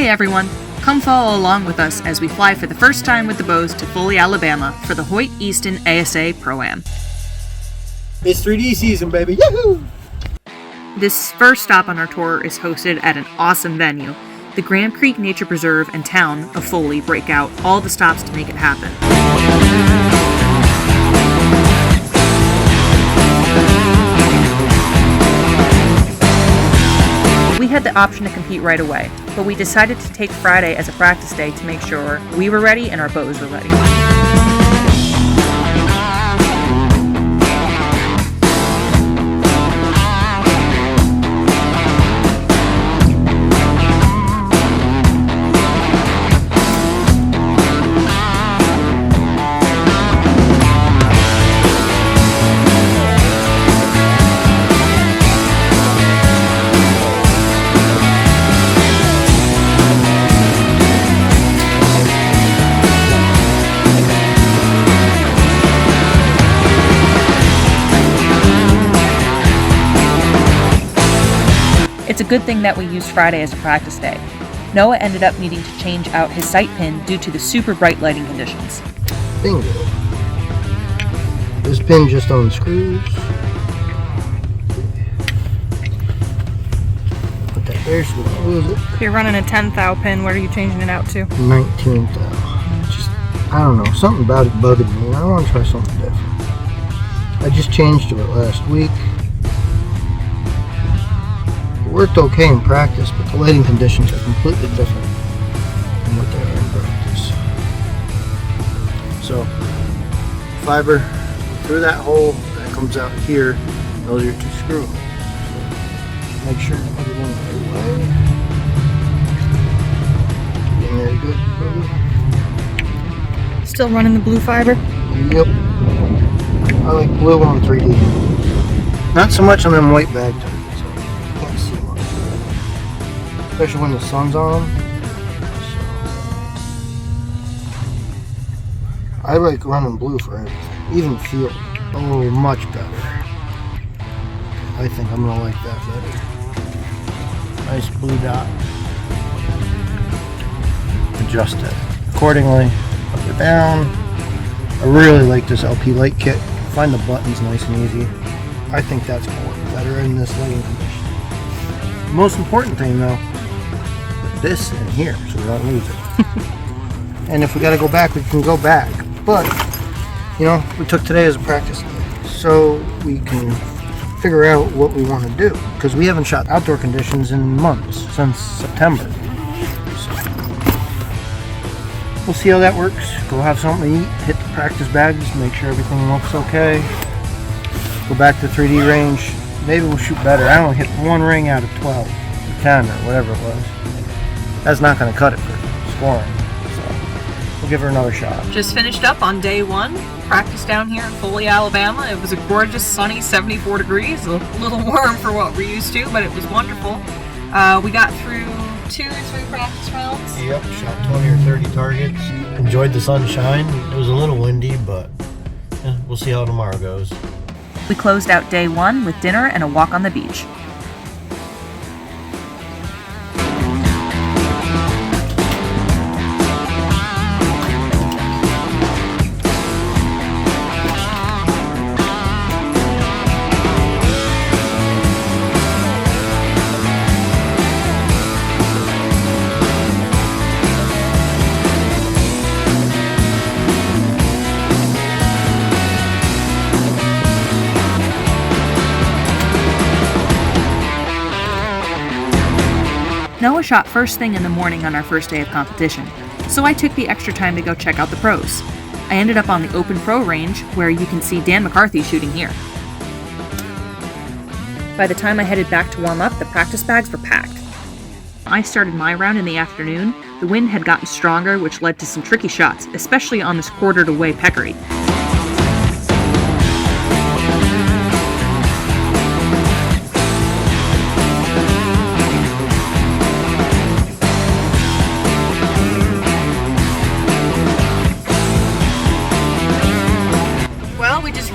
Hey everyone, come follow along with us as we fly for the first time with the bows to Foley, Alabama for the Hoyt Easton ASA Pro-Am. It's 3D season, baby, yahoo! This first stop on our tour is hosted at an awesome venue. The Grand Creek Nature Preserve and town of Foley break out all the stops to make it happen. We had the option to compete right away, but we decided to take Friday as a practice day to make sure we were ready and our bows were ready. It's a good thing that we used Friday as a practice day. Noah ended up needing to change out his sight pin due to the super bright lighting conditions. Bingo. This pin just unscrews. Put that there so we don't lose it. You're running a 10 thou pin, what are you changing it out to? 19 thou. Just, I don't know, something about it bugged me. I want to try something different. I just changed to it last week. Worked okay in practice, but the lighting conditions are completely different than what they are in practice. So, fiber through that hole that comes out here, those are your two screws. So, make sure you put it in the right way. Getting there good. Still running the blue fiber? Yep. I like blue on 3D. Not so much on them white bag targets. Especially when the sun's on them. So, I like running blue for everything, even field. Oh, much better. I think I'm gonna like that better. Nice blue dot. Adjust it accordingly, up or down. I really like this LP light kit. Find the buttons nice and easy. I think that's gonna work better in this lighting condition. The most important thing though, this in here so we don't lose it. And if we got to go back, we can go back, but you know, we took today as a practice day so we can figure out what we want to do, because we haven't shot outdoor conditions in months, since September. So we'll see how that works. Go have something to eat, hit the practice bags, make sure everything looks okay, go back to 3D range. Maybe we'll shoot better. I only hit one ring out of 12 or 10 or whatever it was. That's not going to cut it for scoring, so we'll give her another shot. Just finished up on day one, practice down here in Foley, Alabama. It was a gorgeous, sunny 74 degrees, a little warm for what we're used to, but it was wonderful. We got through 2 or 3 practice rounds. Yep, shot 20 or 30 targets. Enjoyed the sunshine. It was a little windy, but yeah, we'll see how tomorrow goes. We closed out day one with dinner and a walk on the beach. Noah shot first thing in the morning on our first day of competition, so I took the extra time to go check out the pros. I ended up on the open pro range, where you can see Dan McCarthy shooting here. By the time I headed back to warm up, the practice bags were packed. I started my round in the afternoon. The wind had gotten stronger, which led to some tricky shots, especially on this quartered away peccary.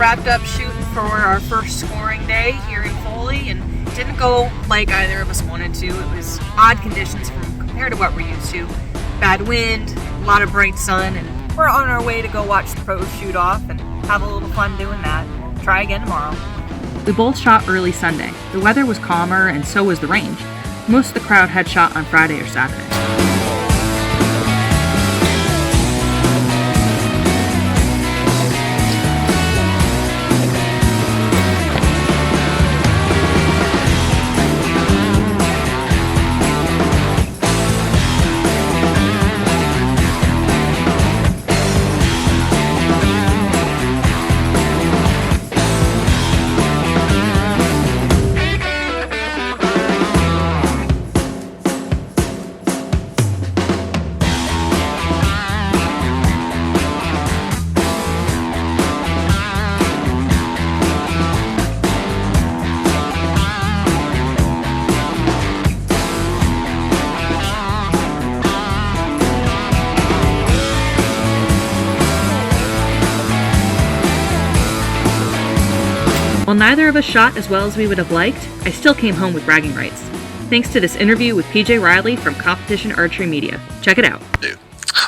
wrapped up shooting for our first scoring day here in Foley, and didn't go like either of us wanted to. It was odd conditions compared to what we're used to. Bad wind, a lot of bright sun, and we're on our way to go watch the pros shoot off and have a little fun doing that. Try again tomorrow. We both shot early Sunday. The weather was calmer and so was the range. Most of the crowd had shot on Friday or Saturday. While neither of us shot as well as we would have liked, I still came home with bragging rights. Thanks to this interview with PJ Reilly from Competition Archery Media. Check it out.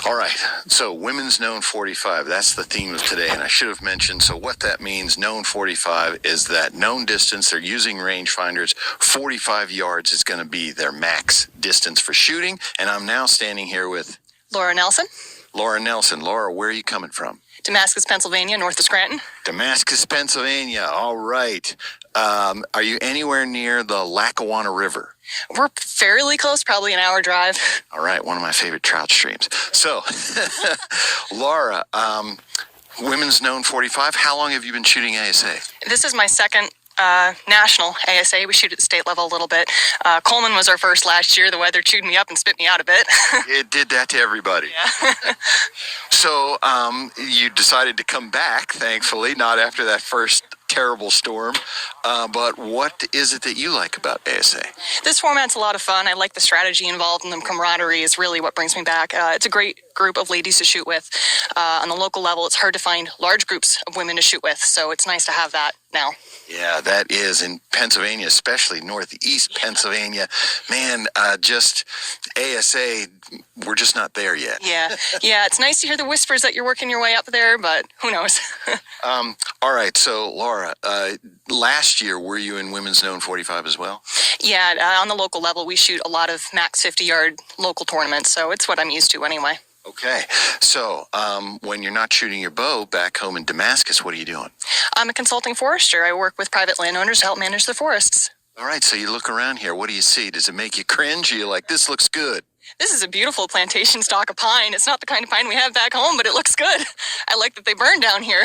All right, so women's known 45, that's the theme of today, and I should have mentioned, so what that means, known 45, is that known distance, they're using rangefinders, 45 yards is going to be their max distance for shooting, and I'm now standing here with Laura Nelson. Laura, where are you coming from? Damascus, Pennsylvania, north of Scranton. Damascus, Pennsylvania, all right. Are you anywhere near the Lackawanna River? We're fairly close, probably an hour drive. All right, one of my favorite trout streams. So, Laura, women's known 45, how long have you been shooting ASA? This is my second national ASA. We shoot at the state level a little bit. Coleman was our first last year. The weather chewed me up and spit me out a bit. It did that to everybody. Yeah. So you decided to come back, thankfully, not after that first terrible storm. But what is it that you like about ASA? This format's a lot of fun. I like the strategy involved, and the camaraderie is really what brings me back. It's a great group of ladies to shoot with. On the local level, it's hard to find large groups of women to shoot with, so it's nice to have that now. Yeah, that is in Pennsylvania, especially northeast Pennsylvania. Man, just ASA, we're just not there yet. Yeah, it's nice to hear the whispers that you're working your way up there, but who knows? All right, so Laura, last year, were you in women's known 45 as well? Yeah, on the local level, we shoot a lot of max 50-yard local tournaments, so it's what I'm used to anyway. Okay, so when you're not shooting your bow back home in Damascus, what are you doing? I'm a consulting forester. I work with private landowners to help manage their forests. All right, so you look around here. What do you see? Does it make you cringe? Are you like, this looks good? This is a beautiful plantation stock of pine. It's not the kind of pine we have back home, but it looks good. I like that they burn down here.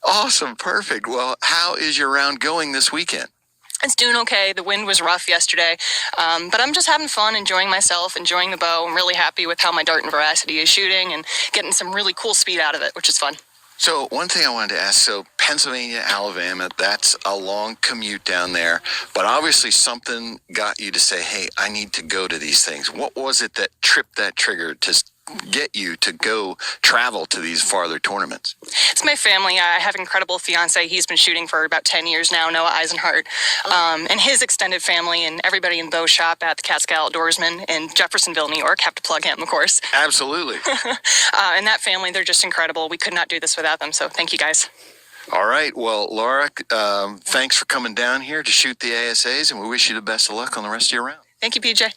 Awesome, perfect. Well, how is your round going this weekend? It's doing okay. The wind was rough yesterday, but I'm just having fun, enjoying myself, enjoying the bow. I'm really happy with how my Darton Veracity is shooting and getting some really cool speed out of it, which is fun. So one thing I wanted to ask, so Pennsylvania, Alabama, that's a long commute down there, but obviously something got you to say, hey, I need to go to these things. What was it that tripped that trigger to get you to go travel to these farther tournaments? It's my family. I have an incredible fiance. He's been shooting for about 10 years now, Noah Eisenhart, and his extended family and everybody in the bow shop at the Catskill Outdoorsman in Jeffersonville, New York. Have to plug him, of course. Absolutely. And that family, they're just incredible. We could not do this without them, so thank you guys. All right. Well, Laura, thanks for coming down here to shoot the ASAs, and we wish you the best of luck on the rest of your round. Thank you, PJ.